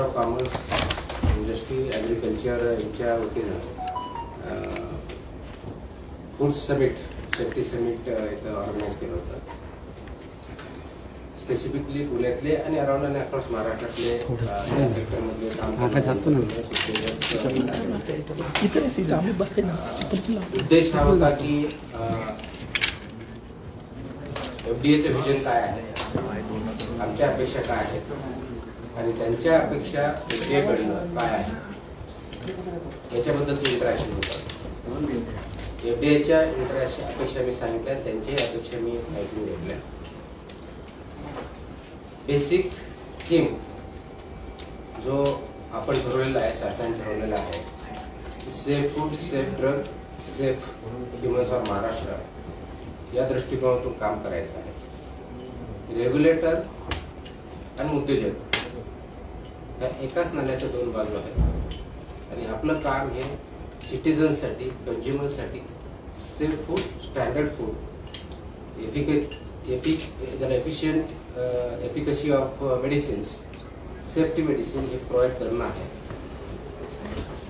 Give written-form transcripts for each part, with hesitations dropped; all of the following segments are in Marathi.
ऑफ कॉमर्स इंडस्ट्री ॲग्रिकल्चर यांच्या वतीनं फूड समिट सेफ्टी समिट इथं ऑर्गनाईज केलं होतं. स्पेसिफिकली पुण्यातले आणि अराउंड आणि अक्रॉस महाराष्ट्रातले या सेक्टरमधले उद्देश हा होता की एफडीएचं व्हिजन काय आहे, आमच्या अपेक्षा काय आहेत आणि त्यांच्या अपेक्षा एफडीएकडनं काय आहे याच्याबद्दलचं इंटरॅक्शन होतं. एफडीएच्या अपेक्षा मी सांगितल्या, त्यांच्याही अपेक्षा मी ऐकून घेतल्या. बेसिक थीम जो आपण ठरवलेला आहे, शासनाने ठरवलेला आहे, safe food, safe drug, safe humans for Maharashtra, या दृष्टिकोनातून काम करायचं आहे. रेग्युलेटर आणि उद्योजक ह्या एकाच नाण्याच्या दोन बाजू आहेत आणि आपलं काम हे सिटीजन्ससाठी, कंझ्युमरसाठी safe food, standard food, efficacy of medicines, safety medicine हे प्रोव्हाइड करणं आहे,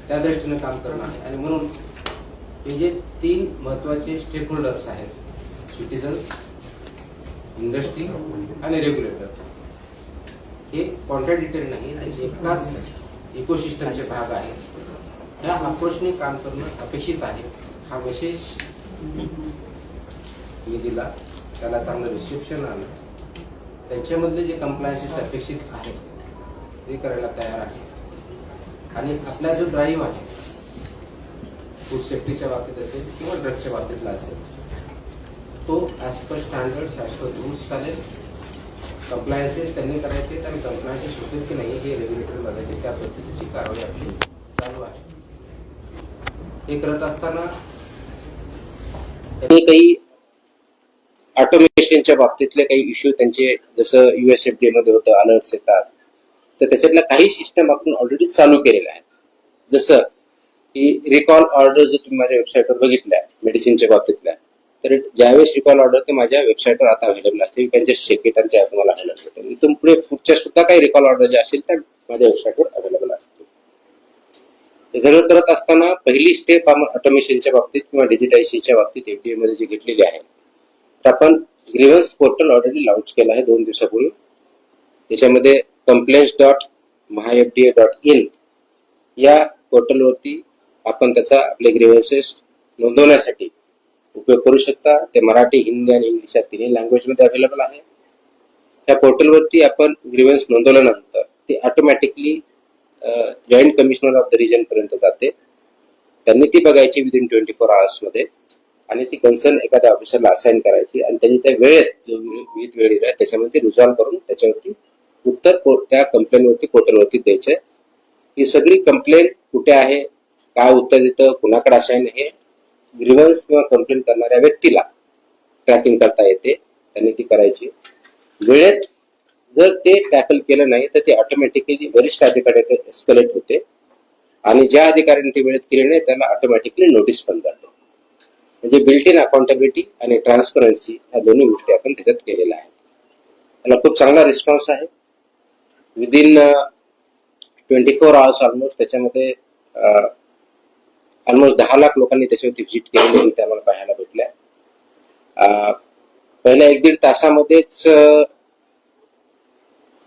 त्या दृष्टीनं काम करणं आहे. आणि म्हणून हे जे तीन महत्त्वाचे स्टेक होल्डर्स आहेत, सिटीजन्स, इंडस्ट्री आणि रेग्युलेटर, हे कॉन्ट्राडिक्टरी नाही, तर एकाच इकोसिस्टमचे भाग आहेत. ह्या अप्रोचने काम करणं अपेक्षित आहे. हा मेसेज मी दिला, त्याला चांगलं रिसेप्शन आलं. त्यांच्यामधले जे कंप्लायन्सेस अपेक्षित आहेत ते करायला तयार आहे. आणि आपला जो ड्राईव्ह आहे, फूड सेफ्टीच्या बाबतीत असेल किंवा ड्रगच्या बाबतीतला असेल, तो ॲज पर स्टँडर्ड शाश्वत रूल्स चालेल. कंप्लायन्सेस त्यांनी करायचे आणि कंप्लायन्सेस होतील की नाही हे रेग्युलेटर बघायचे, त्या पद्धतीची कारवाई आपली चालू आहे. हे करत असताना काही ऑटोमेशनच्या बाबतीतले काही इश्यू त्यांचे, जसं USFDA मध्ये होतं, अलर्ट्स येतात, तर त्याच्यातल्या काही सिस्टम आपण ऑलरेडी चालू केलेल्या आहेत. जसं की रिकॉल ऑर्डर जर तुम्ही माझ्या वेबसाईटवर बघितल्या मेडिसिनच्या बाबतीतल्या, तर ज्यावेळेस रिकॉल ऑर्डर ते माझ्या वेबसाईटवर आता अवेलेबल असते. You can just check it आणि त्या तुम्हाला अवेलेबल होते. इथून पुढे पुढच्या सुद्धा काही रिकॉल ऑर्डर ज्या असतील त्या माझ्या वेबसाईटवर अवेलेबल असतील. हे सगळं करत असताना पहिली स्टेप आपण ऑटोमेशनच्या बाबतीत किंवा डिजिटायझेशनच्या बाबतीत एफडीए मध्ये जी घेतलेली आहे, तर आपण ग्रीव्हन्स पोर्टल ऑलरेडी लॉन्च केलं आहे 2 दिवसापूर्वी. त्याच्यामध्ये complaints.mahafda.in या पोर्टलवरती आपण त्याचा आपले ग्रीव्हन्सेस नोंदवण्यासाठी उपयोग करू शकता. ते मराठी, हिंदी आणि इंग्लिश या तिन्ही लँग्वेजमध्ये अवेलेबल आहे. त्या पोर्टलवरती आपण ग्रीव्हन्स नोंदवल्यानंतर ते automatically joint commissioner of the region पर्यंत जाते. त्यांनी ती बघायची विदिन 24 hours मध्ये आणि ती कन्सर्न एखाद्या ऑफिसरला असाइन करायची आणि त्यांनी त्या वेळेत जो विविध वेळ दिला त्याच्यामध्ये रिझॉल्व्ह करून त्याच्यावरती उत्तर त्या कंप्लेंटवरती पोर्टलवरती द्यायचंय. ही सगळी कंप्लेंट कुठे आहे, काय उत्तर देतं, कुणाकडे असाइन, हे ग्रीव्हन्स किंवा कंप्लेंट करणाऱ्या व्यक्तीला ट्रॅकिंग करता येते. त्यांनी ती करायची. वेळेत जर ते टॅकल केलं नाही तर ते ऑटोमॅटिकली वरिष्ठ अधिकाऱ्याकडे एस्केलेट होते आणि ज्या अधिकाऱ्यांनी ते वेळेत केले नाही त्यांना ऑटोमॅटिकली नोटीस पण जाते. म्हणजे बिल्ट इन अकाउंटेबिलिटी आणि ट्रान्सपरन्सी ह्या दोन्ही गोष्टी आपण त्याच्यात केलेल्या आहेत. त्याला खूप चांगला रिस्पॉन्स आहे. विदिन 24 hours ऑलमोस्ट त्याच्यामध्ये ऑलमोस्ट 10 लाख लोकांनी त्याच्यावरती व्हिजिट केलेली ते आम्हाला पाहायला भेटल्या. पहिल्या 1-1.5 तासामध्येच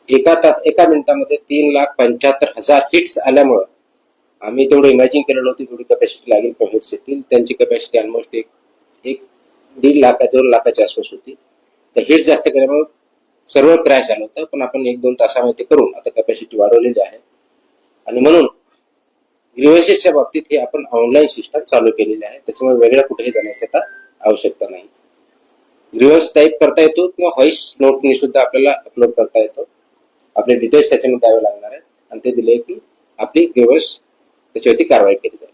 एका मिनिटामध्ये 3,75,000 हिट्स आल्यामुळं आम्ही तेवढं इमॅजिन केलं नव्हती तेवढी कॅपॅसिटी लागेल पण हिट्स येतील. त्यांची कॅपॅसिटी ऑलमोस्ट 1-1.5 लाख 2 लाखाच्या आसपास होती. तर हिट्स जास्त केल्यामुळे सर्व क्रॅश झालं होतं, पण आपण 1-2 तासामध्ये करून आता कॅपॅसिटी वाढवलेली आहे. आणि म्हणून ग्रीव्हन्सेसच्या बाबतीत हे आपण ऑनलाईन सिस्टम चालू केलेली आहे. त्याच्यामुळे वेगळ्या कुठेही जाण्याची आता आवश्यकता नाही. ग्रीव्हन्स टाईप करता येतो किंवा व्हॉइस नोटने सुद्धा आपल्याला अपलोड करता येतो. आपले डिटेल्स त्याच्यामध्ये द्यावे लागणार आहेत आणि ते दिले की आपली ग्रीव्हन्स त्याच्यावरती कारवाई केली जाईल.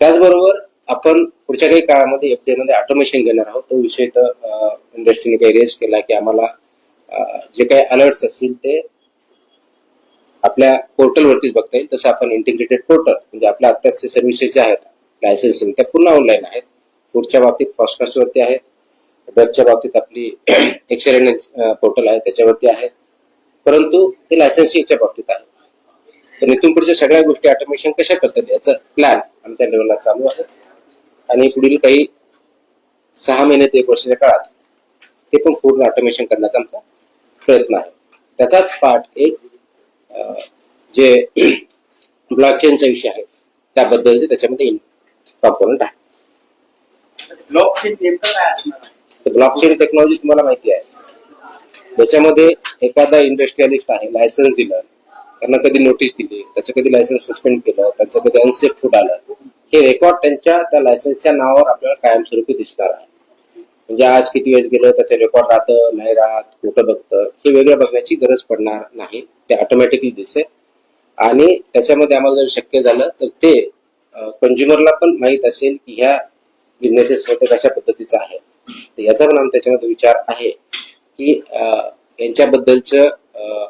त्याचबरोबर आपण पुढच्या काही काळामध्ये एफडीए मध्ये ऑटोमेशन घेणार आहोत. तो विषय तर इंडस्ट्रीने काही रेज केला की आम्हाला जे काही अलर्ट्स असतील ते आपल्या पोर्टलवरतीच बघता येईल. तसं आपण इंटिग्रेटेड पोर्टल म्हणजे आपल्या आत्ताचे सर्व्हिसेस जे आहेत लायसन्सिंग त्या पूर्ण ऑनलाईन आहेत. फूडच्या बाबतीत फॉस्टकास्ट वरती आहे, ड्रगच्या बाबतीत आपली एक्सेलेंट पोर्टल आहे त्याच्यावरती आहे. परंतु ते लायसन्सिंगच्या बाबतीत आहे. तर इथून पुढच्या सगळ्या गोष्टी ऑटोमेशन कशा करतात याचा प्लॅन आमच्या लेवलला चालू आहे आणि पुढील काही 6 महिने ते 1 वर्षाच्या काळात ते पण पूर्ण ऑटोमेशन करण्याचा आमचा प्रयत्न आहे. त्याचाच पार्ट एक जे ब्लॉकचेनचा विषय आहे त्याबद्दलचे त्याच्यामध्ये कॉम्पोनंट आहे. ब्लॉकचेन नेमकं काय असणार? ब्लॉकचेन टेक्नॉलॉजी तुम्हाला माहिती आहे. त्याच्यामध्ये एखादा इंडस्ट्रियलिस्ट आहे, लायसन्स दिलं, त्यांना कधी नोटीस दिली, त्याचं कधी लायसन्स सस्पेंड केलं, त्यांचं कधी अनसेफ फूड आलं, हे रेकॉर्ड त्यांच्या त्या लायसन्सच्या नावावर आपल्याला कायमस्वरूपी दिसणार आहे. म्हणजे आज किती वेळ गेलं त्याचं रेकॉर्ड राहतं नाही राहत, कुठं बघतं हे वेगळं बघण्याची गरज पडणार नाही. ते ऑटोमॅटिकली दिसेल आणि त्याच्यामध्ये आम्हाला जर शक्य झालं तर ते कंझ्युमरला पण माहीत असेल की ह्या बिझनेसेस मध्ये कशा पद्धतीचा आहे. तर याचा पण आमचा त्याच्यामध्ये विचार आहे की यांच्याबद्दलचं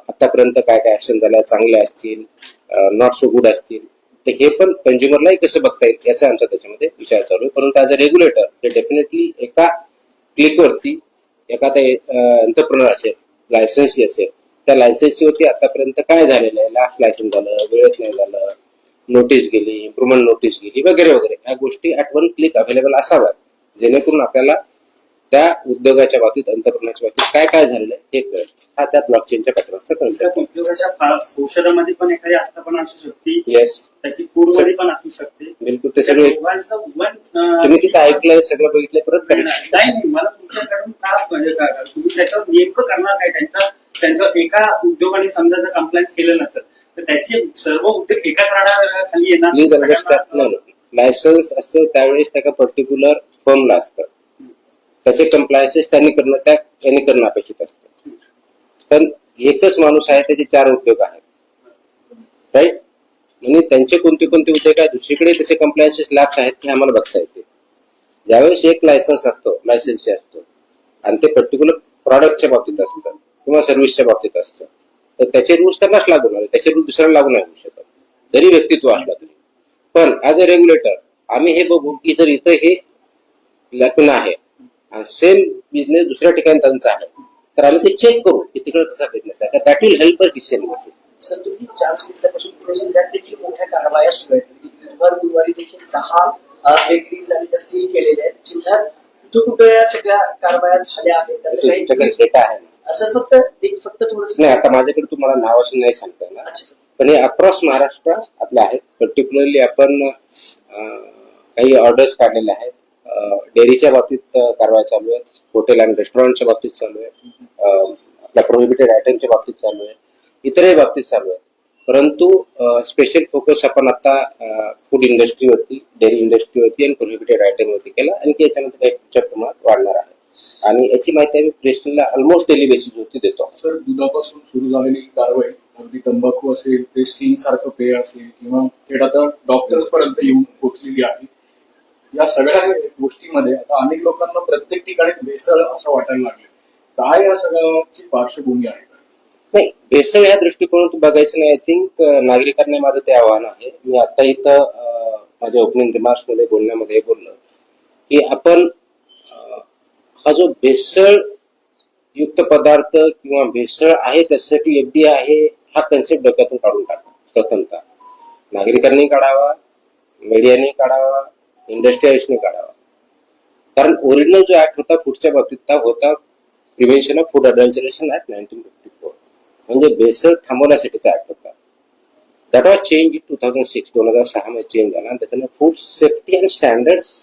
आतापर्यंत काय काय ऍक्शन झाल्या, चांगल्या असतील, नॉट सो गुड असतील, तर हे पण कंझ्युमरलाही कसं बघता येईल याचा आमचा त्याच्यामध्ये विचार चालू आहे. परंतु ऍज अ रेग्युलेटर ते डेफिनेटली एका क्लिकवरती एखादा एंटरप्रेनर असेल, लायसन्सी असेल, त्या लायसन्सीवरती आतापर्यंत काय झालेलं आहे, लास्ट लायसन्स झालं, वेळेत नाही झालं, नोटीस गेली, इम्प्रुव्हमेंट नोटीस गेली वगैरे वगैरे, या गोष्टी ऍट वन क्लिक अवेलेबल असाव्यात जेणेकरून आपल्याला त्या उद्योगाच्या बाबतीत, एंटरप्रेनरच्या बाबतीत काय काय झालेलं आहे हे कळेल. हा त्या ब्लॉकचेनच्या पॅटर्नचा कन्सेप्ट. उद्योगाच्या औषधामध्ये पण एखादी आस्थापना असू शकते, येस, त्याची फूड मध्ये पण असू शकते. बिलकुल. ते सगळे तुम्ही तिथं ऐकलंय, सगळं बघितलंय, परत नाही मला तुमच्याकडून का म्हणजे काय तुम्ही त्याच्यावर नेमकं करणार काय? त्यांचं एका उद्योगाने समजा जर कंप्लायन्स केलं नसेल तर त्याचे सर्व उद्योग एकाच राडाखाली येणार. लायसन्स असतं त्यावेळेस त्या पर्टिक्युलर फर्मला असतं, त्याचे कंप्लायन्सेस त्यांनी करणं अपेक्षित असतं. पण एकच माणूस आहे, त्याचे 4 उद्योग आहेत, राईट. म्हणजे त्यांचे कोणते कोणते उद्योग आहेत, दुसरीकडे त्याचे कंप्लायन्सेस लॅब्स आहेत हे आम्हाला बघता येते. ज्यावेळेस एक लायसन्स असतो, लायसन्स असतो आणि ते पर्टिक्युलर प्रॉडक्टच्या बाबतीत असतं किंवा सर्व्हिसच्या बाबतीत असतं, तर त्याचे रूल्स त्यांनाच लागू नाही, त्याचे रूल्स दुसऱ्याला लागू नाही होऊ शकत जरी व्यक्तित्व असला तरी. पण ऍज अ रेग्युलेटर आम्ही हे बघू की जर इथं हे लग्न आहे आणि सेम बिझनेस दुसऱ्या ठिकाणी त्यांचा आहे तर आम्ही ते चेक करू की तिकडे कसा बिझनेस आहे, that will help us decision making. Sir तुम्ही चार्ज घेतल्यापासून पुढे जिल्ह्यात देखील मोठ्या कारवाया सुरू आहेत. गुरुवारी देखील 10 बेकरीज आणि त्या सील केलेल्या आहेत. जिल्ह्यात कुठे या सगळ्या कारवाया झाल्या आहेत त्याचं काही डेटा आहे असं फक्त थोडंसं नाही. आता माझ्याकडे तुम्हाला नाव असं नाही सांगता येणार, पण हे अक्रॉस महाराष्ट्र आपले आहेत. पर्टिक्युलरली आपण काही ऑर्डर्स काढलेले आहेत. डेअरीच्या बाबतीत कारवाई चालू आहे, हॉटेल आणि रेस्टॉरंटच्या बाबतीत चालू आहे, आपल्या प्रोहिबिटेड आयटमच्या बाबतीत चालू आहे, इतरही बाबतीत चालू आहे. परंतु स्पेशल फोकस आपण आता फूड इंडस्ट्रीवरती, डेअरी इंडस्ट्रीवरती आणि प्रोहिबिटेड आयटमवरती केला आणि याच्यामध्ये काही मोठ्या प्रमाणात वाढणार आहे आणि याची माहिती आम्ही प्रेसला ऑलमोस्ट डेली बेसिसवरती देतो. सर, दुधापासून सुरू झालेली कारवाई अगदी तंबाखू असेल, ते स्किन सारखं पेय असेल किंवा थेट आता डॉक्टर्स पर्यंत येऊन पोहोचलेली आहे. या सगळ्या गोष्टीमध्ये आता अनेक लोकांना प्रत्येक ठिकाणी भेसळ असं वाटायला लागले. काय या सगळ्याची पार्श्वभूमी आहे? नाही, भेसळ ह्या दृष्टिकोनातून बघायचं नाही. आय थिंक नागरिकांना माझं ते आव्हान आहे. मी आता इथं माझ्या ओपनिंग रिमार्क्स मध्ये बोलण्यामध्ये बोललो की आपण हा जो भेसळ युक्त पदार्थ किंवा भेसळ आहे त्यासाठी FDA आहे हा कन्सेप्ट डोक्यातून काढून टाका. प्रथमतः नागरिकांनी काढावा, मीडियाने काढावा, इंडस्ट्रियलिस्टने काढावा. कारण ओरिजिनल जो ऍक्ट होता फूडच्या बाबतीत होता prevention of food adulteration act 1954, म्हणजे भेसळ थांबवण्यासाठीचा ऍक्ट होता. That was change in 2006. 2006 मध्ये चेंज झाला आणि त्याच्याने food safety and standards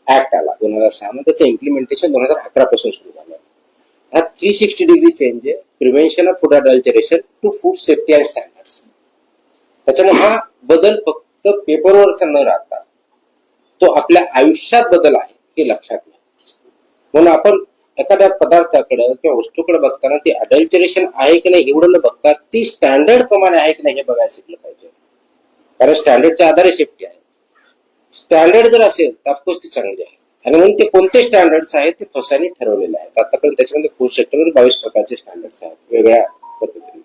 act आला 2006 मध्ये. त्याचं इम्प्लिमेंटेशन 2011 पासून सुरू झालं. हा 360 डिग्री चेंज आहे prevention of food adulteration to food safety and standards. त्याच्यामुळे हा बदल फक्त पेपरवरचा न राहता तो आपल्या आयुष्यात बदल आहे हे लक्षात घ्या. म्हणून आपण एखाद्या पदार्थाकडे किंवा वस्तूकडे बघताना ती अडल्टरेशन आहे की नाही एवढं न बघता ती स्टँडर्ड प्रमाणे आहे की नाही हे बघायला शिकलं पाहिजे. कारण स्टँडर्डच्या आधारे सेफ्टी आहे. स्टँडर्ड जर असेल तर ऑफकोर्स ती चांगली आहे आणि म्हणून ते कोणते स्टँडर्ड्स आहेत ते फसाने ठरवलेले आहेत. आतापर्यंत त्याच्यामध्ये फूड सेक्टरवर 22 प्रकारचे स्टँडर्ड्स आहेत वेगळ्या पद्धतीने.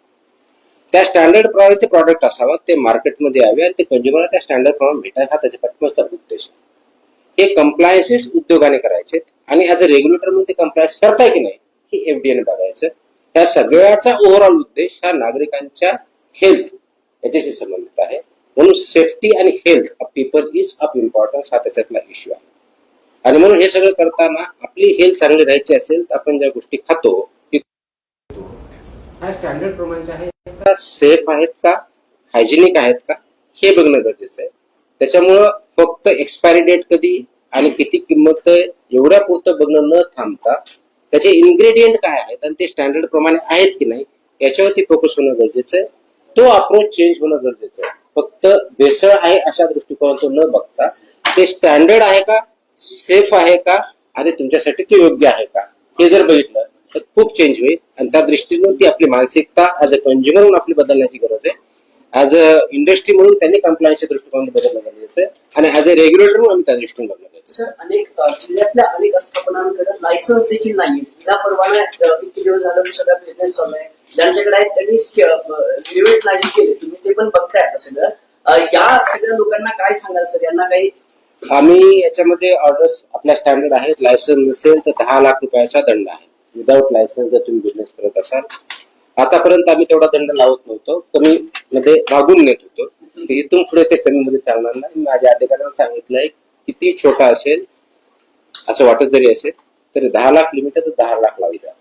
त्या स्टँडर्ड प्रमाणे ते प्रॉडक्ट असावं, ते मार्केटमध्ये यावे आणि ते कंझ्युमरला त्या स्टँडर्ड प्रमाणे भेटावे हा त्याच्या पाठीमागचा उद्देश आहे. हे कंप्लायन्सेस उद्योगाने करायचे आणि ऍज अ रेग्युलेटर मध्ये कंप्लायन्स करताय की नाही हे FDA ने बघायचं. ह्या सगळ्याचा ओव्हरऑल उद्देश हा नागरिकांच्या हेल्थ याच्याशी संबंधित आहे. म्हणून सेफ्टी आणि health of people is of importance हा त्याच्यातला इश्यू आहे. आणि म्हणून हे सगळं करताना आपली हेल्थ चांगली राहायची असेल तर आपण ज्या गोष्टी खातो ह्या स्टँडर्ड प्रमाणच्या आहेत का, सेफ आहेत का, हायजेनिक आहेत का, हे बघणं गरजेचं आहे. त्याच्यामुळं फक्त एक्सपायरी डेट कधी आणि किती किंमत आहे एवढ्या पुरतं बघणं न थांबता त्याचे इन्ग्रेडियंट काय आहेत आणि ते स्टँडर्ड प्रमाणे आहेत की नाही याच्यावरती फोकस होणं गरजेचं आहे. तो अप्रोच चेंज होणं गरजेचं आहे. फक्त भेसळ आहे अशा दृष्टिकोनातून न बघता ते स्टँडर्ड आहे का, सेफ आहे का आणि तुमच्यासाठी ते योग्य आहे का हे जर बघितलं तर खूप चेंज होईल. आणि त्या दृष्टीने ती आपली मानसिकता ऍज अ कंझ्युमर म्हणून आपली बदलण्याची गरज आहे. ऍज अ इंडस्ट्री म्हणून त्यांनी कंप्लायन्सच्या दृष्टिकोनाने बदलणं गरजेचं आहे आणि ऍज अ रेग्युलेटर म्हणून आम्ही त्या दृष्टीने बघणं गरजेचं सर अनेक जिल्ह्यातल्या अनेक आस्थापनांकडे लायसन्स देखील नाही. विना परवाना किती दिवस झालं सगळा बिझनेस चालू आहे. ज्यांच्याकडे आहेत त्यांनी रिनोव्हेट नाही केले. तुम्ही ते पण बघताय आता सगळं. या सगळ्या लोकांना काय सांगाल सर? यांना काही आम्ही याच्यामध्ये ऑर्डर्स आपल्या स्टँडर्ड आहेत. लायसन्स नसेल तर 10 लाख रुपयाचा दंड आहे. विदाऊट लायसन्स जर तुम्ही बिझनेस करत असाल. आतापर्यंत आम्ही तेवढा दंड लावत नव्हतो, कमी मध्ये मागून नेत होतो. इथून पुढे ते कमी मध्ये चालणार नाही. माझ्या अधिकाऱ्यांना सांगितलंय किती छोटा असेल असं वाटत जरी असेल तरी 10 लाख लिमिट आहे तर 10 लाख लावी द्या.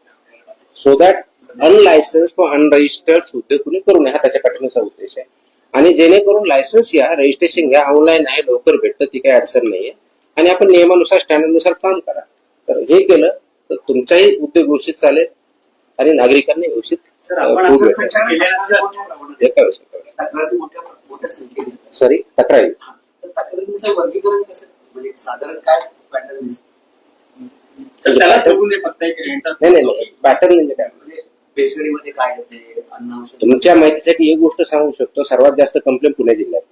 सो दॅट अनलायसन्स किंवा अनरजिस्टर्ड उद्योग कुणी करू नये हा त्याच्या पाठीमागचा उद्देश आहे. आणि जेणेकरून लायसन्स घ्या, रजिस्ट्रेशन घ्या, ऑनलाईन आहे, लवकर भेटतं, ती काही अडचण नाहीये. आणि आपण नियमानुसार स्टँडर्डनुसार काम करा. तर हे केलं तर तुमचाही उद्योग व्यवस्थित चालेल आणि नागरिकांना व्यवस्थित सर आपण food असं भेटेल. चर्चा केल्यानंतर एका विषयावर. तक्रारी मोठ्या संख्येने येतात. सॉरी, तक्रारी तर तक्रारींचं वर्गीकरण कसं म्हणजे साधारण काय पॅटर्न दिसतं? सर त्याला ठेवून दे फक्त एक नाही पॅटर्न म्हणजे काय म्हणजे बेसरीमध्ये काय होते, अन्न औषध तुमच्या माहितीसाठी एक गोष्ट सांगू शकतो. सर्वात जास्त कंप्लेंट पुणे जिल्ह्यात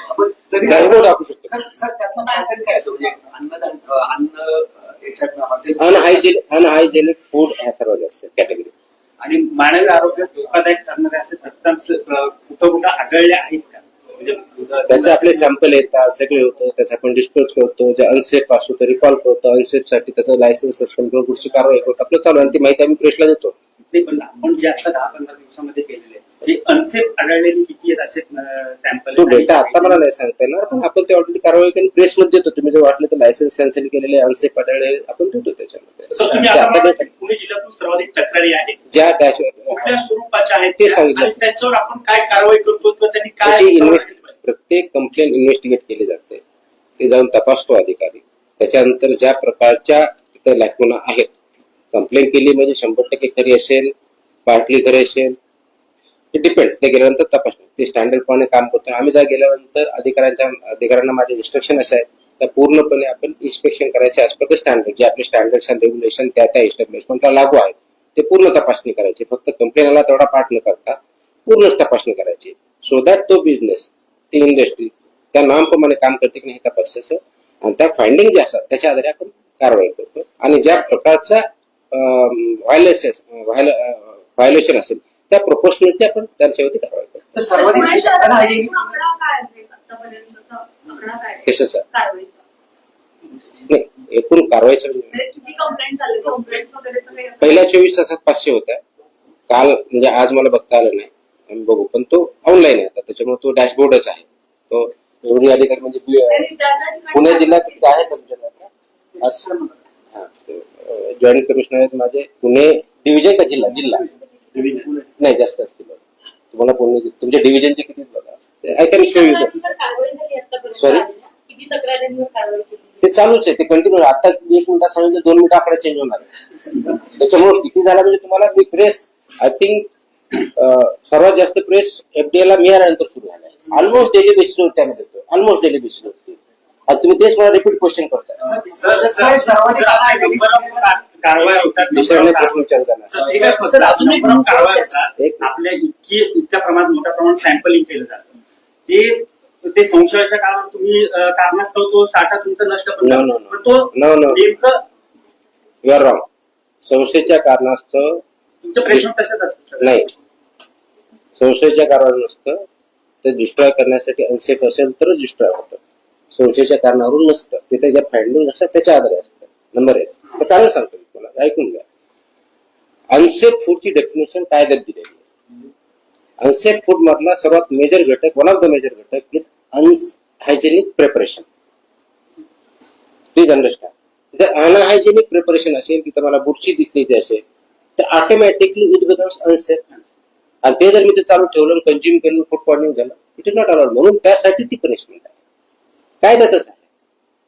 आपण तरी डॅशबोर्ड दाखवू शकतो. सर त्यातला पॅटर्न काय असतो? म्हणजे अन्न याच्यात हॉटेल अनहायजेनिक फूड ह्या सर्वात जास्त कॅटेगरी. आणि मानवी आरोग्यास धोकादायक ठरणारे असे सब्स्टन्स कुठं कुठं आढळले आहेत का? म्हणजे त्याचे आपले सॅम्पल येतात, सगळे होतं, त्याचा आपण डिस्क्लोज करतो. जे अनसेफ असतो ते रिकॉल करतो. अनसेफ साठी त्याचं लायसन्स सस्पेंड करून पुढची कारवाई करतो. आपलं चालू आणि ती माहिती आम्ही प्रेसला देतो. ते पण आपण जे आता 10-15 दिवसामध्ये केलेले जे अनसेफ आढळलेली किती आहेत असे सॅम्पल? तो डेटा आता मला नाही सांगता येणार पण आपण ते ऑलरेडी कारवाई करून प्रेसमध्ये देतो. तुम्ही जर वाटलं तर लायसन्स कॅन्सल केलेले अनसेफ आढळले आपण देतो त्याच्यामध्ये. तुम्ही ते आता आता भेटेल. पुणे जिल्ह्यातून सर्वाधिक तक्रारी आहेत ज्या डॅश कुठल्या स्वरूपाच्या आहेत ते सांगितलं. आणि त्यांच्यावर आपण काय कारवाई करतो किंवा त्यांनी त्याची काय प्रत्येक कंप्लेंट इन्व्हेस्टिगेट केली जाते. ते जाऊन तपासतो अधिकारी. त्याच्यानंतर ज्या प्रकारच्या तिथे लॅकुना आहेत, कंप्लेंट केली म्हणजे 100% खरी असेल, पार्टली खरी असेल, ते डिपेंड्स. ते गेल्यानंतर तपासणी ते स्टँडर्ड प्रमाणे काम करतो. आम्ही जर गेल्यानंतर अधिकाऱ्यांना माझे इन्स्ट्रक्शन असे आहे तर पूर्णपणे आपण इन्स्पेक्शन करायचे ॲज पर द स्टँडर्ड. जे आपले स्टँडर्ड्स अँड रेग्युलेशन त्या एस्टॅब्लिशमेंटला लागू आहेत ते पूर्ण तपासणी करायची. फक्त कंप्लेंटला तेवढा पार्ट न करता पूर्णच तपासणी करायची. सो दॅट तो बिझनेस, ती इंडस्ट्री त्या नामप्रमाणे काम करते की नाही हे तपासायचं आणि त्या फाइंडिंग ज्या असतात त्याच्या आधारे आपण कारवाई करतो. आणि ज्या प्रकारचा व्हायोलेशन असेल त्या प्रोपोर्शनली आपण त्यांच्यावरती कारवाई करतो. तर सर्वाधिक पुणे शहरात एकूण आकडा काय आहे आतापर्यंतचा आकडा काय आहे? कशाचा? कारवाईचा. नाही, एकूण कारवाईचा म्हणजे किती कंप्लेंट झाले? कंप्लेंट्स वगैरेचं काही पहिल्या 24 तासात 500 होत्या. काल म्हणजे आज मला बघता आलं नाही, आम्ही बघू. पण तो ऑनलाईन आहे आता त्याच्यामुळे तो डॅशबोर्डच आहे. तो एवढी अधिकारी म्हणजे पुणे जिल्ह्यात किती आहे तुमच्या जॉईंट कमिशनर आहेत माझे. पुणे डिव्हिजन का जिल्हा नाही जास्त असतील. तुम्हाला पुणे तुमच्या डिव्हिजनचे किती बघा. I can show you. कारवाई झाली आतापर्यंत Sorry? किती तक्रारींवर कारवाई केली? ते चालूच आहे. ते कंटिन्यू. आता 1 मिनिटात सांगितलं 2 मिनिटं आकडा चेंज होणार आहे. त्याच्यामुळे किती झाला म्हणजे तुम्हाला मी प्रेस आय थिंक सर्वात जास्त प्रेस FDA ला मिळाल्यानंतर सुरू झाला आहे. ऑलमोस्ट डेली बेसिसवर त्यामध्ये देतो. ऑलमोस्ट डेली बेसिसवर. आज तुम्ही तेच मला रिपीट क्वेश्चन करता. कारवाया होतात दुसऱ्याने प्रश्न विचारताना आपल्या इतक्या प्रमाणात मोठ्या प्रमाणात सॅम्पलिंग केलं जातं. ते संशयाच्या काळात तुम्ही कारणास्तव तो साठा तुमचा नष्ट No, करतो. no, no. पण तो No, no. नेमकं यू आर रॉंग. संस्थेच्या कारणास्तव तुमचं प्रेशर तसंच असतं. नाही, संशयाच्या कारणावर नसतं. ते डिस्ट्रॉय करण्यासाठी अनसेफ असेल तरच डिस्ट्रॉय होतं. संशयाच्या कारणावरून नसतं. तिथे ज्या फाइंडिंग असतात त्याच्या आधारे असतं. नंबर 1. तर कारण सांगतो मी तुम्हाला, ऐकून घ्या. अनसेफ फूडची डेफिनेशन कायद्यात दिलेली आहे. अनसेफ फूड मधला सर्वात मेजर घटक, वन ऑफ द मेजर घटक is unhygienic preparation. Please understand. जर अनहायजेनिक प्रिपरेशन असेल, तिथं मला बुरशी दिसली असेल, तर ऑटोमॅटिकली इट बिकम्स अनसेफ. आणि ते जर मी ते चालू ठेवलं, कंझ्युम केलं, फूड पॉइझनिंग झालं, इट इज नॉट अलाउड. म्हणून त्यासाठी ती पनिशमेंट आहे, कायद्यातच आहे.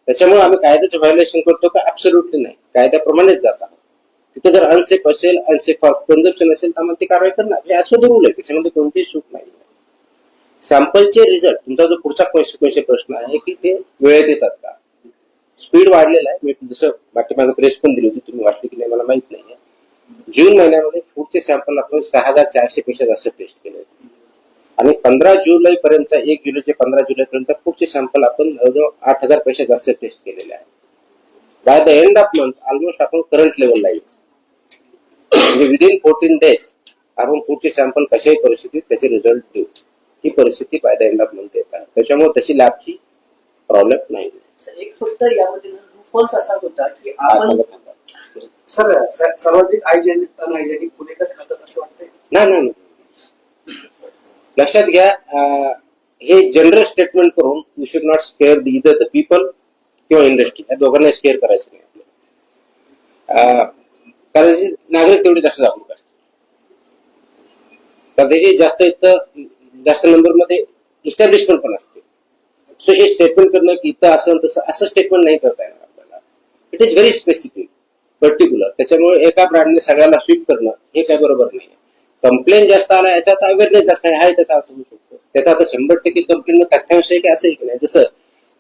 त्याच्यामुळे आम्ही कायद्याचं व्हायोलेशन करतो का? ऍब्सोल्युटली नाही, कायद्याप्रमाणेच जात आहोत. तिथे जर अनसेफ असेल, अनसेफ फॉर कन्झम्पशन असेल, तर आम्हाला ती कारवाई करणार. हे ऍज पर रूल आहे, त्याच्यामध्ये कोणतीही चूक नाही. सॅम्पलचे रिझल्ट, तुमचा जो पुढचा प्रश्न आहे की ते वेळेत येतात का? स्पीड वाढलेला आहे. मी जसं पाठीमागे प्रेस पण दिली होती, तुम्ही वाचली की नाही मला माहित नाही. जून महिन्यामध्ये फूडचे सॅम्पल आपण 6400 पेक्षा जास्त टेस्ट केले होते. आणि 15 जुलै पर्यंत, 1 जुलै ते 15 जुलै पर्यंत फूडचे सॅम्पल आपण जवळजवळ 8000 पेक्षा जास्त टेस्ट केलेले आहे. By the end of month almost आपण करंट लेवलला येईल. म्हणजे विदिन 14 डेज आपण फूडचे सॅम्पल कशाही परिस्थितीत त्याचे रिझल्ट देऊ. ही परिस्थिती by the end of month येत आहे. त्याच्यामुळे तशी लॅबची प्रॉब्लेम नाही. एक फक्त यामध्ये लूपहोल्स असा होता की आपण सर सर्वाधिक हायजेनिक अनहायजेनिक गुन्हेगार खातात असं वाटतंय. नाही. लक्षात घ्या, हे जनरल स्टेटमेंट करून we should not scare either the people किंवा इंडस्ट्री, या दोघांना स्केअर करायचं नाही आपल्याला. कारण नागरिक तेवढे जास्त जागरूक असतात. तर त्याची जास्त नंबर मध्ये इस्टॅब्लिशमेंट पण असते. सो हे स्टेटमेंट करणं की इथं असं तसं असं स्टेटमेंट नाही करता येणार आपल्याला. It is very specific, particular. त्याच्यामुळे एका ब्रँडने सगळ्यांना स्वीप करणं हे काय बरोबर नाही. कंप्लेंट जास्त आला याच्यात अवेअरनेस जास्त आहे, त्याचा अर्थ होऊ शकतो. त्याचा आता 100% कंप्लेंट तथ्यांश आहे की असं आहे की नाही. जसं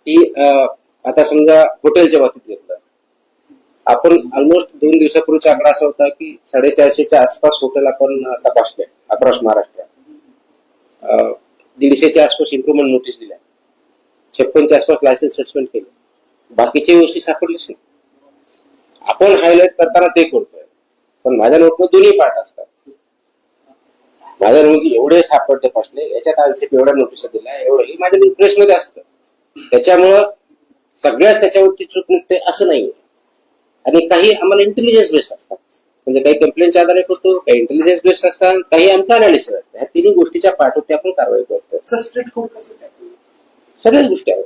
की आता समजा हॉटेलच्या बाबतीत घेतलं, आपण ऑलमोस्ट 2 दिवसापूर्वीचा आकडा असा होता की 450च्या आसपास हॉटेल आपण तपासले अक्रॉस महाराष्ट्रात. 150च्या आसपास इम्प्रुव्हमेंट नोटीस दिल्या, 56च्या आसपास लायसन्स सस्पेंड केले. बाकीच्या गोष्टी सापडलीच नाही. आपण हायलाइट करताना ते करतोय, पण माझ्या नोटमध्ये दोन्ही पार्ट असतात. माझ्या नोट एवढे सापडते फसले, याच्यात आन्सर एवढ्या नोटीस दिल्या, एवढं हे माझ्या इंटरेस्टमध्ये असतं. त्याच्यामुळं सगळ्याच त्याच्यावरती चूक निघते असं नाही. आणि काही आम्हाला इंटेलिजन्स बेस्ड असतात, म्हणजे काही कंप्लेंटच्या आधारे करतो, काही इंटेलिजन्स बेस्ड असतात, काही आमचं अनालिसिस असतं. ह्या तिन्ही गोष्टीच्या पाठवते आपण कारवाई करतो. स्ट्रीट फूड कसं काय? सगळ्याच गोष्टी आहेत,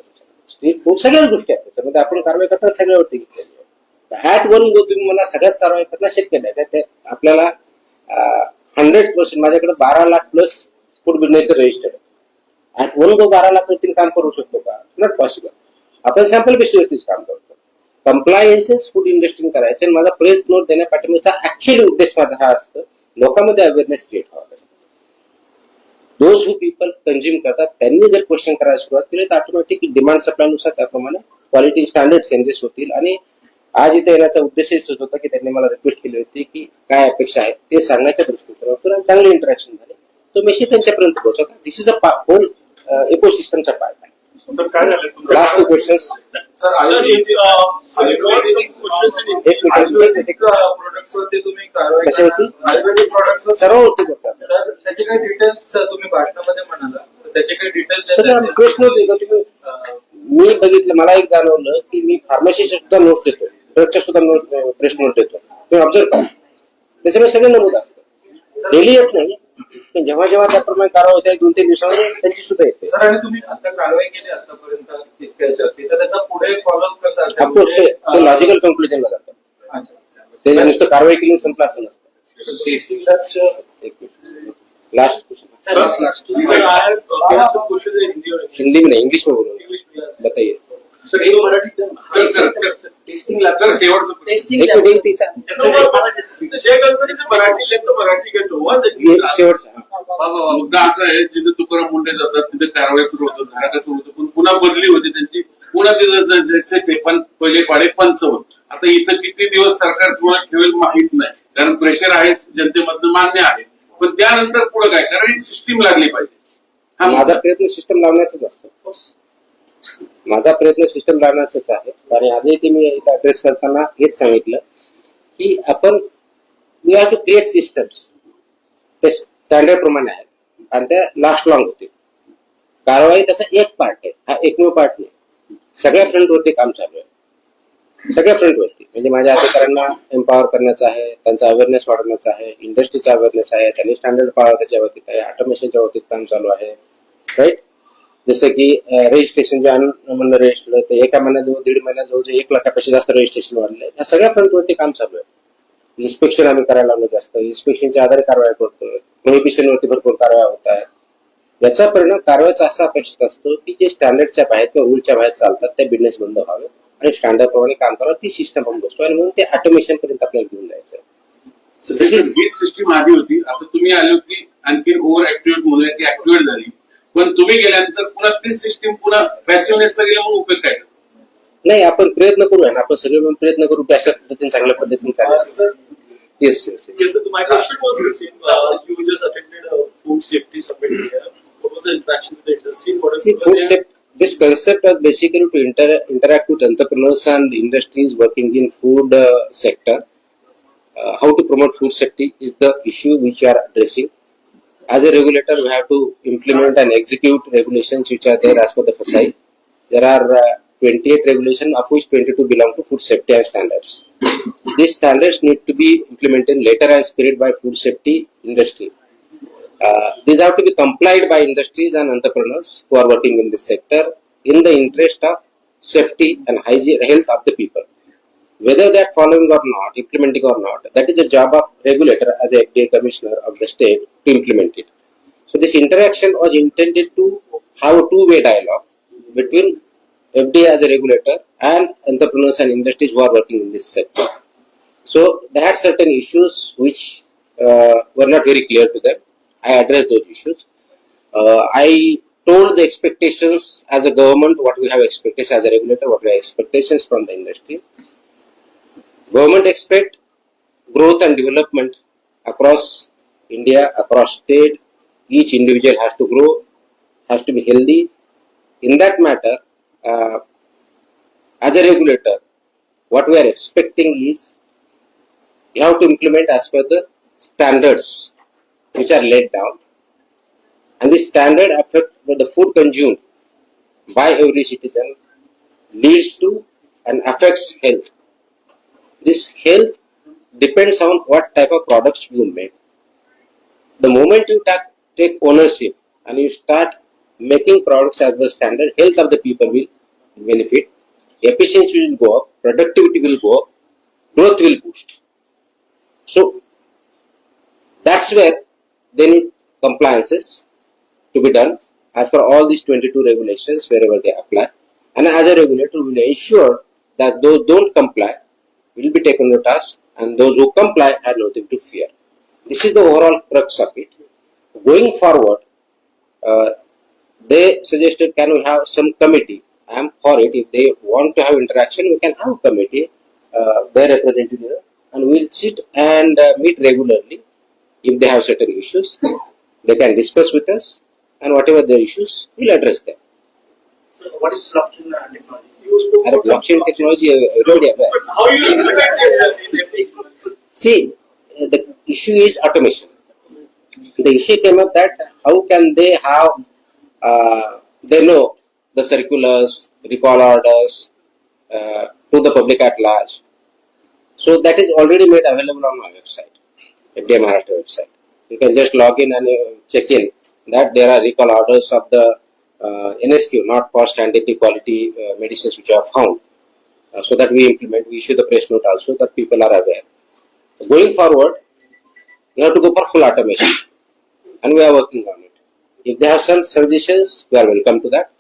स्ट्रीट फूड सगळ्याच गोष्टी आहेत. त्याच्यामध्ये आपण कारवाई करताना सगळ्यावरती घेतलेली आहे. ऍट वन गो तुम्ही मला सगळ्याच कारवाई करणं शक्य नाही. ते आपल्याला 100%, माझ्याकडे 12 lakh plus food business registered आहे. ऍट वन गो 12 लाख वरती काम करू शकतो का? Not possible. आपण सॅम्पल बेसिसवरतीच काम करतो. कंप्लायन्सेस फूड इंडस्ट्री करायचे. आणि माझा प्रेस नोट देण्यापाठीमागचा ऍक्च्युअली उद्देश माझा हा असतो, लोकांमध्ये अवेअरनेस क्रिएट व्हावा. दोज हू पीपल कंझ्युम करतात त्यांनी जर क्वेश्चन करायला सुरुवात केली तर ऑटोमॅटिक डिमांड सप्लायनुसार त्याप्रमाणे क्वालिटी स्टँडर्ड चेंजेस होतील. आणि आज इथे येण्याचा उद्देश हेच होता की त्यांनी मला रिक्वेस्ट केली होती की काय अपेक्षा आहेत ते सांगण्याच्या दृष्टीकोनातून चांगले इंटरॅक्शन झाले. तो मेसेज त्यांच्यापर्यंत पोहोचवता. दिस इज अ होल इकोसिस्टमचा पार्ट आहे. सर काय झालं? Last two questions. सर प्रोडक्ट्सवरती तुम्ही कशावरती? आयुर्वेदिक प्रोडक्ट्सवर सर्व गोष्टी करतात. तर त्याचे काही डिटेल्स तुम्ही भाषणामध्ये म्हणाला, तर त्याचे काही डिटेल्स सगळं प्रश्न होते का तुम्ही? मी बघितलं, मला एक जाणवलं की मी फार्मसीचे सुद्धा नोट्स देतो, ड्रगच्या सुद्धा प्रश्न नोट देतो. तुम्ही ऑब्झर्व करा, त्याच्यामुळे सगळे नमूद असतं. डेली येत नाही, पण जेव्हा जेव्हा त्याप्रमाणे कारवाई होते 2-3 दिवसामध्ये त्यांची सुद्धा येते. सर, आणि तुम्ही आता कारवाई केली आतापर्यंत तितक्याच्यावरती, तर त्याचा पुढे फॉलोअप कसा असेल? ऑफकोर्स ते लॉजिकल कन्क्लुजनला जातं. ते नुसतं कारवाई केली संपलं असं नसतं. लास्ट हिंदी में नहीं, इंग्लिश में बोलो. बताइए सर हे मराठी टेस्टिंग लॅब सर शेवटचं टेस्टिंग एक मिनिट तिचा मराठी लेख मराठी शेवटचा मुद्दा असा आहे, जिथे तुकाराम मुंडे जातात तिथे कारवाई सुरू होतं, धाराका सुरू होतं, पण पुन्हा बदली होती त्यांची. पुन्हा पहिले पाडे 55. आता इथं किती दिवस सरकार तुम्हाला ठेवेल माहित नाही, कारण प्रेशर आहे जनतेमधनं, मान्य आहे. पण त्यानंतर पुढे काय? कारण ही सिस्टीम लागली पाहिजे. माझा प्रयत्न सिस्टम लावण्याचाच असतो. माझा प्रयत्न सिस्टम लावण्याचाच आहे. आणि आधी ते मी इथं अड्रेस करताना हेच सांगितलं की आपण we have to create systems. ते स्टँडर्ड प्रमाणे आहेत आणि त्या लास्ट लॉंग होते. कारवाई त्याचा एक पार्ट आहे, हा एकमेव पार्ट नाही. सगळ्या फ्रंटवरती काम चालू आहे. सगळ्या फ्रंटवरती. म्हणजे माझ्या अधिकाऱ्यांना एम्पॉवर करण्याचं आहे, त्यांचा अवेअरनेस वाढवण्याचा आहे, इंडस्ट्रीचा अवेअरनेस आहे, त्यांनी स्टँडर्ड पाळावं त्याच्या बाबतीत आहे, ऑटोमेशनच्या बाबतीत काम चालू आहे, राईट. जसं की रजिस्ट्रेशन जे म्हणलं रजिस्टर ते एका महिन्यात दीड महिन्यात जवळ 1 लाखापेक्षा जास्त रजिस्ट्रेशन वाढले. या सगळ्या फ्रंटवरती काम चालू आहे. इन्स्पेक्शन आम्ही करायला लागलो जास्त, इन्स्पेक्शनच्या आधारे कारवाई करतोय, प्रोहिबिशनवरती भरपूर कारवाया होत आहेत. याचा परिणाम कारवाईचा असा अपेक्षित असतो की जे स्टँडर्डच्या बाहेर किंवा रूलच्या बाहेर चालतात त्या बिझनेस बंद व्हावे आणि स्टँडर्ड प्रमाणे काम करावं, ती सिस्टम आपण बसतो आणि म्हणून ते ऑटोमेशन पर्यंत आपल्याला घेऊन जायचं. ही सिस्टीम आधी होती, आता तुम्ही आली होती आणखी ओव्हर ऍक्टिव्हेट म्हणूया की ऍक्टिव्हेट झाली, पण तुम्ही गेल्यानंतर पुन्हा तीच सिस्टीम पुन्हा पॅसिव्हनेसला गेलं म्हणून उपयोग काय? नाही, आपण प्रयत्न करूया ना, आपण सगळे मिळून प्रयत्न करू की अशा पद्धतीने चांगल्या पद्धतीने चालेल. Yes yes. Yes, sir. My question was the same. You just attended a food safety summit here. What was the interaction with the industry? What is See, this concept was basically to interact with entrepreneurs and industries working in food sector. How to promote food safety is the issue which we are addressing. As a regulator, we have to implement and execute regulations which are there as per the FSSAI. There are 28 regulations, of which 22 belong to food safety and standards. These standards need to be implemented letter and spirit by food safety industry. These have to be complied by industries and entrepreneurs who are working in this sector in the interest of safety and hygiene, health of the people. Whether they are following or not, implementing or not, that is the job of regulator as a FDA commissioner of the state to implement it. So this interaction was intended to have a two-way dialogue between FDA as a regulator and entrepreneurs and industries who are working in this sector. So they had certain issues which were not very clear to them. I addressed those issues. I told the expectations as a government, what we have expectations as a regulator, what we have expectations from the industry. Government expect growth and development across India, across state. Each individual has to grow, has to be healthy. In that matter, as a regulator, what we are expecting is you have to implement as per the standards which are laid down, and this standard affect the food consumed by every citizen leads to and affects health. This health depends on what type of products you make. The moment you take ownership and you start making products as per standard, health of the people will benefit, efficiency will go up, productivity will go up, growth will boost. So that's where they need compliances to be done as per all these 22 regulations wherever they apply. And as a regulator, we will ensure that those don't comply will be taken to task, and those who comply have nothing to fear. This is the overall crux of it. Going forward, they suggested, can we have some committee? I am for it. If they want to have interaction, we can have a committee, their representative, and we will sit and meet regularly. If they have certain issues, they can discuss with us, and whatever their issues, we will address them. So what is blockchain technology? You spoke And about blockchain technology, everybody aware. But how you implement it? See, the issue is automation. The issue came up that how can they have, they know the circulars, recall orders to the public at large. So that is already made available on our website, FDA Maharashtra website. You can just log in and check in that there are recall orders of the NSQ, not for standard quality medicines which are found. So that we implement, we issue the press note also that people are aware. Going forward, we have to go for full automation, and we are working on it. If they have some suggestions, we are welcome to that.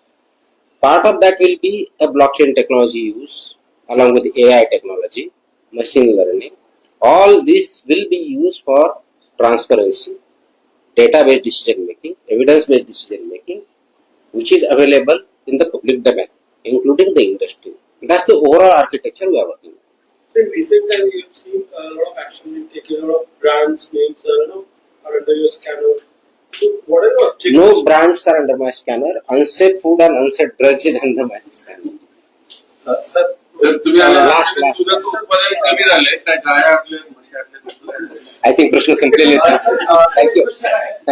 Part of that will be a blockchain technology use along with AI technology, machine learning. All this will be used for transparency, data-based decision making, evidence-based decision making, which is available in the public domain, including the industry. That's the overall architecture we are working on. So in recent times, we have seen a lot of action being taken, a lot of brands names are under your scanner. So what are your objectives? No brands are under my scanner. Unsafe food and unsafe drugs is under my scanner. Sir, जर तुम्ही आला Last. तुला खूप बदल कमी झाले काय गाया आपल्या म्हशी आपल्या I think प्रश्न संपलेले आहेत. Thank you.